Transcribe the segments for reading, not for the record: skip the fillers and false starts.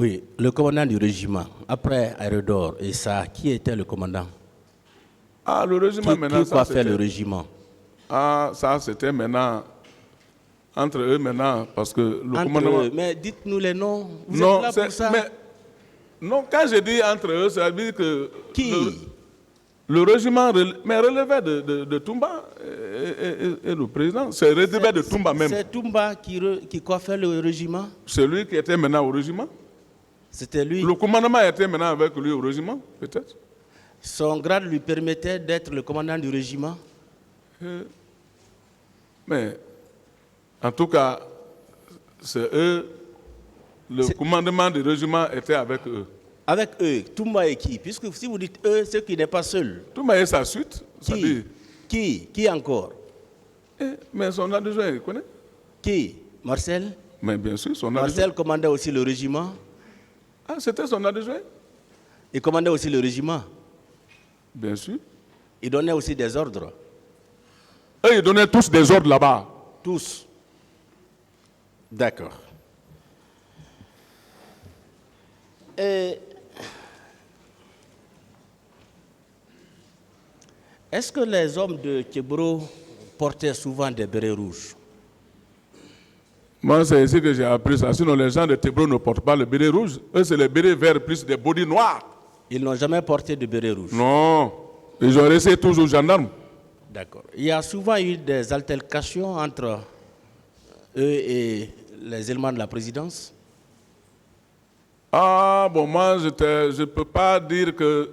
Oui, le commandant du régiment, après Aérodor et ça, qui était le commandant? Ah, le régiment maintenant, Qui coiffait le régiment? Ah, ça c'était maintenant, entre eux maintenant, parce que le Entre commandement... eux, mais dites-nous les noms, vous non, êtes là pour ça. Mais, non, quand je dis entre eux, ça veut dire que... Qui? Le régiment relevait de Toumba et le président. C'est relevait de Toumba même. C'est Toumba qui coiffait le régiment? Celui qui était maintenant au régiment. C'était lui. Le commandement était maintenant avec lui au régiment, peut-être. Son grade lui permettait d'être le commandant du régiment? Mais, en tout cas, c'est eux, le commandement du régiment était avec eux. Avec eux, Toumba et qui? Puisque si vous dites eux, c'est qu'il n'est pas seul. Toumba et sa suite. Qui encore? Mais son adjoint, il connaît. Qui? Marcel? Mais bien sûr, son adjoint. Marcel commandait aussi le régiment? Ah, c'était son adjoint? Il commandait aussi le régiment? Bien sûr. Il donnait aussi des ordres? Eux, ils donnaient tous des ordres là-bas. Tous? D'accord. Et est-ce que les hommes de Kébro portaient souvent des bérets rouges? Moi, c'est ici que j'ai appris ça. Sinon, les gens de Tébro ne portent pas le béret rouge. Eux, c'est les bérets verts plus des bodys noirs. Ils n'ont jamais porté de béret rouge? Non. Ils ont resté toujours gendarmes. D'accord. Il y a souvent eu des altercations entre eux et les éléments de la présidence? Ah, bon, moi, je ne peux pas dire que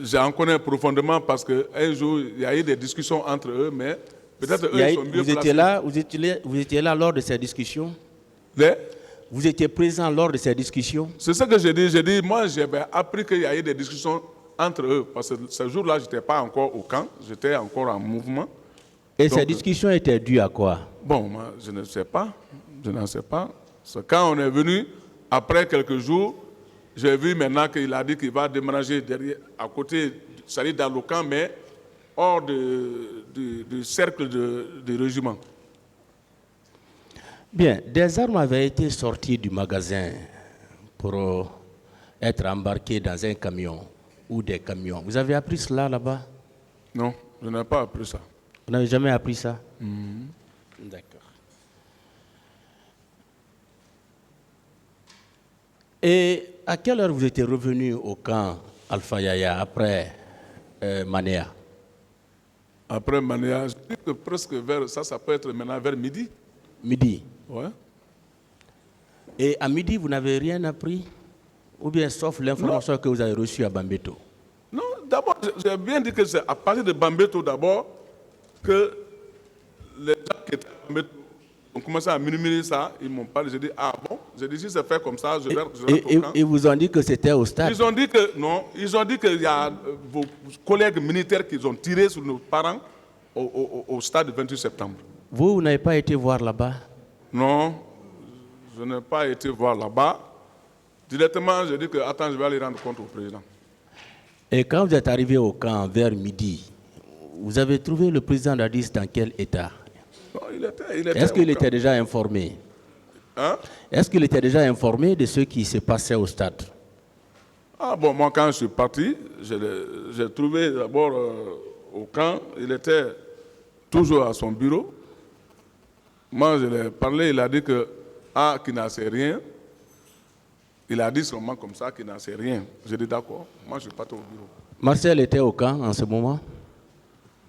j'en connais profondément parce qu'un jour, il y a eu des discussions entre eux, mais peut-être eux, ils sont mieux placés. Vous étiez là lors de ces discussions? Vous étiez présent lors de ces discussions? C'est ce que j'ai dit. J'ai dit, moi, j'avais appris qu'il y a eu des discussions entre eux, parce que ce jour-là, je n'étais pas encore au camp, j'étais encore en mouvement. Et ces discussions étaient dues à quoi? Bon, moi, je ne sais pas. Je n'en sais pas. C'est quand on est venu, après quelques jours, j'ai vu maintenant qu'il a dit qu'il va déménager derrière, à côté, c'est-à-dire dans le camp, mais hors du cercle du régiment. Bien, des armes avaient été sorties du magasin pour être embarquées dans un camion ou des camions. Vous avez appris cela là-bas? Non, je n'ai pas appris ça. Vous n'avez jamais appris ça? D'accord. Et à quelle heure vous étiez revenu au camp Alpha Yaya après Manéa? Après Manéa, je dis que presque vers, ça peut être maintenant vers midi. Midi? Ouais. Et à midi, vous n'avez rien appris? Ou bien sauf l'information que vous avez reçue à Bambeto? Non, d'abord, j'ai bien dit que c'est à partir de Bambeto d'abord que les gens qui étaient à Bambeto ont commencé à murmurer ça. Ils m'ont parlé, j'ai dit, ah bon? J'ai dit, si c'est fait comme ça, je rentre au camp. Ils vous ont dit que c'était au stade? Ils ont dit que non, ils ont dit qu'il y a vos collègues militaires qui ont tiré sur nos parents au stade du 28 septembre. Vous n'avez pas été voir là-bas? Non, je n'ai pas été voir là-bas. Directement, j'ai dit que, attends, je vais aller rendre compte au président. Et quand vous êtes arrivé au camp vers midi, vous avez trouvé le président d'Addis dans quel état? Non, il était Est-ce qu'il était déjà informé? Hein? Est-ce qu'il était déjà informé de ce qui se passait au stade? Ah bon, moi quand je suis parti, j'ai trouvé d'abord au camp, il était toujours à son bureau. Moi je lui ai parlé, il a dit que, qu'il n'en sait rien. Il a dit seulement comme ça qu'il n'en sait rien. J'ai dit d'accord, moi je suis parti au bureau. Marcel était au camp en ce moment?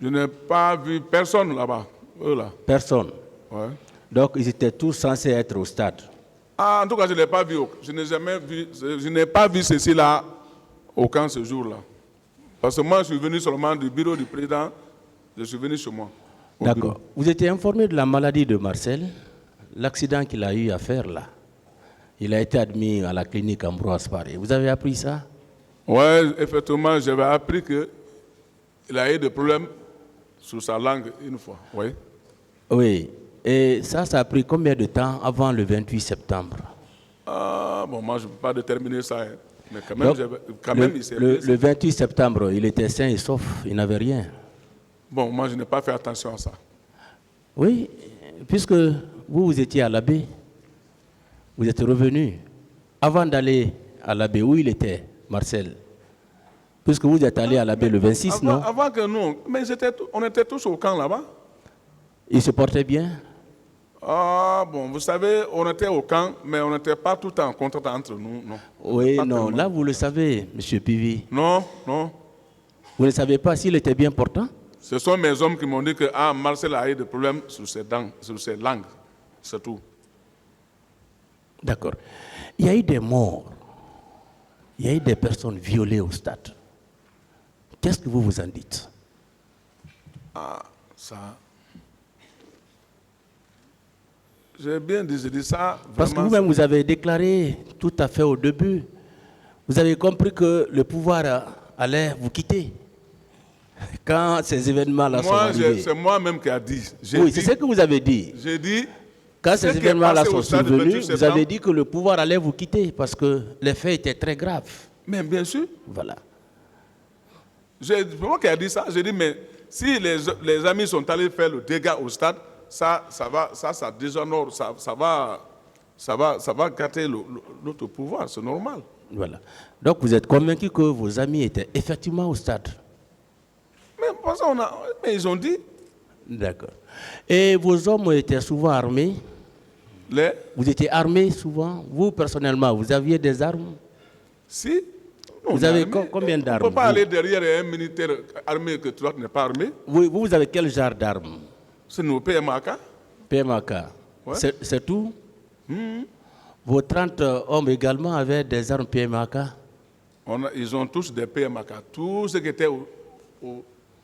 Je n'ai pas vu personne là-bas, eux là. Personne? Ouais. Donc ils étaient tous censés être au stade? Ah, en tout cas, je ne l'ai pas vu. Je n'ai jamais vu, je n'ai pas vu ceci là au camp ce jour-là. Parce que moi, je suis venu seulement du bureau du président, je suis venu chez moi. D'accord. Vous étiez informé de la maladie de Marcel, l'accident qu'il a eu à faire là? Il a été admis à la clinique Ambroise Paré. Vous avez appris ça? Oui, effectivement, j'avais appris qu'il a eu des problèmes sur sa langue une fois. Oui. Oui. Et ça a pris combien de temps avant le 28 septembre? Ah, bon, moi, je ne peux pas déterminer ça. Hein. Mais quand même, il s'est le 28 septembre, il était sain et sauf, il n'avait rien. Bon, moi, je n'ai pas fait attention à ça. Oui, puisque vous étiez à la baie, vous êtes revenu. avant d'aller à la baie, où il était, Marcel? Puisque vous êtes allé à la baie le 26, non? Avant que nous, mais on était tous au camp là-bas. Il se portait bien? Ah bon, vous savez, on était au camp, mais on n'était pas tout en contact entre nous, non. Oui, Pas non, tellement. là vous le savez, M. Pivi. Non, non. Vous ne savez pas s'il était bien portant? Ce sont mes hommes qui m'ont dit que Marcel a eu des problèmes sur ses dents, sur ses langues, c'est tout. D'accord. Il y a eu des morts. Il y a eu des personnes violées au stade. Qu'est-ce que vous vous en dites? Ah, ça. J'ai bien dit ça. Parce que vraiment, vous-même, vous avez déclaré tout à fait au début, vous avez compris que le pouvoir allait vous quitter. Quand ces événements-là sont arrivés. C'est moi-même qui ai dit. Oui, c'est ce que vous avez dit. J'ai dit. Quand ces événements-là sont survenus, vous avez dit dit que le pouvoir allait vous quitter parce que les faits étaient très graves. Mais bien sûr. Voilà. C'est moi qui ai dit ça. J'ai dit, mais si les amis sont allés faire le dégât au stade, ça déshonore, ça va gâter notre pouvoir, c'est normal. Voilà. Donc vous êtes convaincu que vos amis étaient effectivement au stade? Mais pour ça, mais ils ont dit. D'accord. Et vos hommes étaient souvent armés? Vous étiez armés souvent? Vous, personnellement, vous aviez des armes? Si. Vous avez combien d'armes? On ne peut pas aller derrière un militaire armé que toi tu n'es pas armé. Vous avez quel genre d'armes? C'est nos PMAK. PMAK. Ouais. C'est tout? Vos 30 hommes également avaient des armes PMAK? Ils ont tous des PMAK. Tous ceux qui étaient au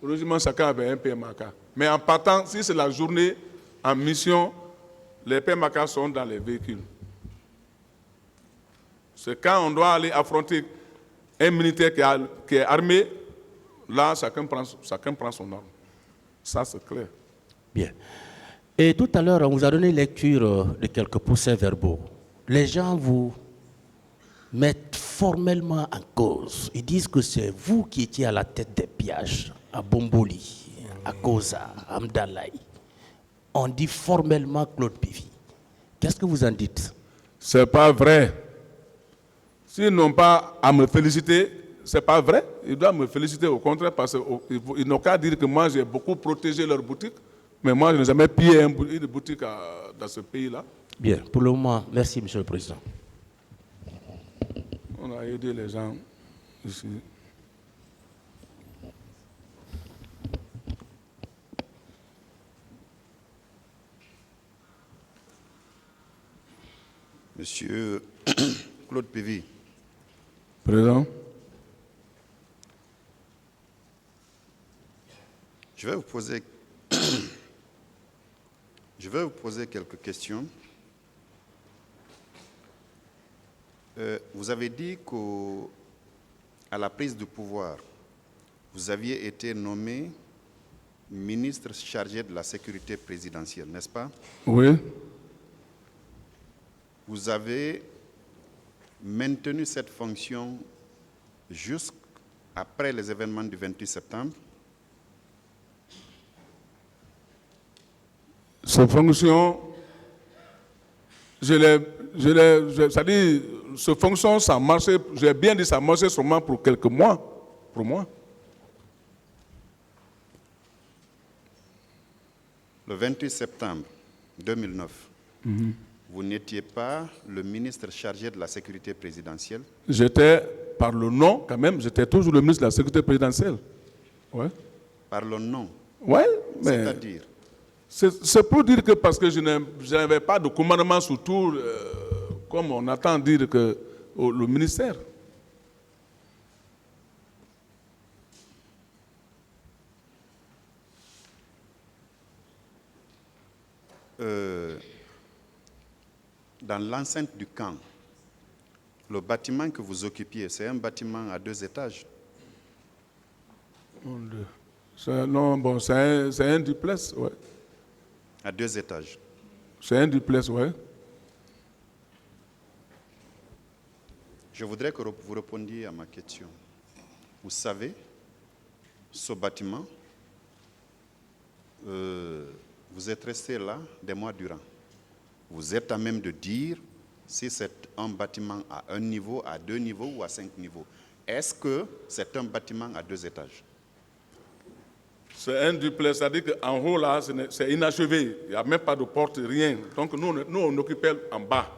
régiment, chacun avait un PMAK. Mais en partant, si c'est la journée en mission, les PMAK sont dans les véhicules. C'est quand on doit aller affronter un militaire qui est armé, là, chacun prend son arme. Ça, c'est clair. Bien. Et tout à l'heure, on vous a donné lecture de quelques procès-verbaux. Les gens vous mettent formellement en cause. Ils disent que c'est vous qui étiez à la tête des pillages à Bomboli, à Koza, à Amdalaï. On dit formellement Claude Pivi. Qu'est-ce que vous en dites? C'est pas vrai. S'ils n'ont pas à me féliciter, c'est pas vrai. Ils doivent me féliciter au contraire parce qu'ils n'ont qu'à dire que moi j'ai beaucoup protégé leur boutique, mais moi je n'ai jamais pillé une boutique dans ce pays-là. Bien, pour le moment, merci Monsieur le Président. On a aidé les gens ici. Monsieur Claude Pivi. Président. Je vais vous poser quelques questions. Vous avez dit qu'à la prise du pouvoir, vous aviez été nommé ministre chargé de la sécurité présidentielle, n'est-ce pas? Oui. Vous avez maintenu cette fonction jusqu'après les événements du 28 septembre. Ces fonctions, c'est-à-dire, ce fonction, ça marchait, j'ai bien dit, ça marchait seulement pour quelques mois, pour moi. Le 28 septembre 2009, vous n'étiez pas le ministre chargé de la sécurité présidentielle. J'étais, par le nom quand même, j'étais toujours le ministre de la sécurité présidentielle. Ouais. Par le nom. Oui, mais c'est-à-dire. C'est pour dire que parce que je n'avais pas de commandement sous tout, comme on attend dire que le ministère. Dans l'enceinte du camp, le bâtiment que vous occupiez, c'est un bâtiment à 2 étages. Non, bon, c'est un duplex, ouais. À 2 étages. C'est un duplex, ouais. Je voudrais que vous répondiez à ma question. Vous savez, ce bâtiment, vous êtes resté là des mois durant. Vous êtes à même de dire si c'est un bâtiment à 1 niveau, à 2 niveaux ou à 5 niveaux. Est-ce que c'est un bâtiment à 2 étages? C'est un duplex, c'est-à-dire qu'en haut, là, c'est inachevé. Il n'y a même pas de porte, rien. Donc, nous on occupait en bas.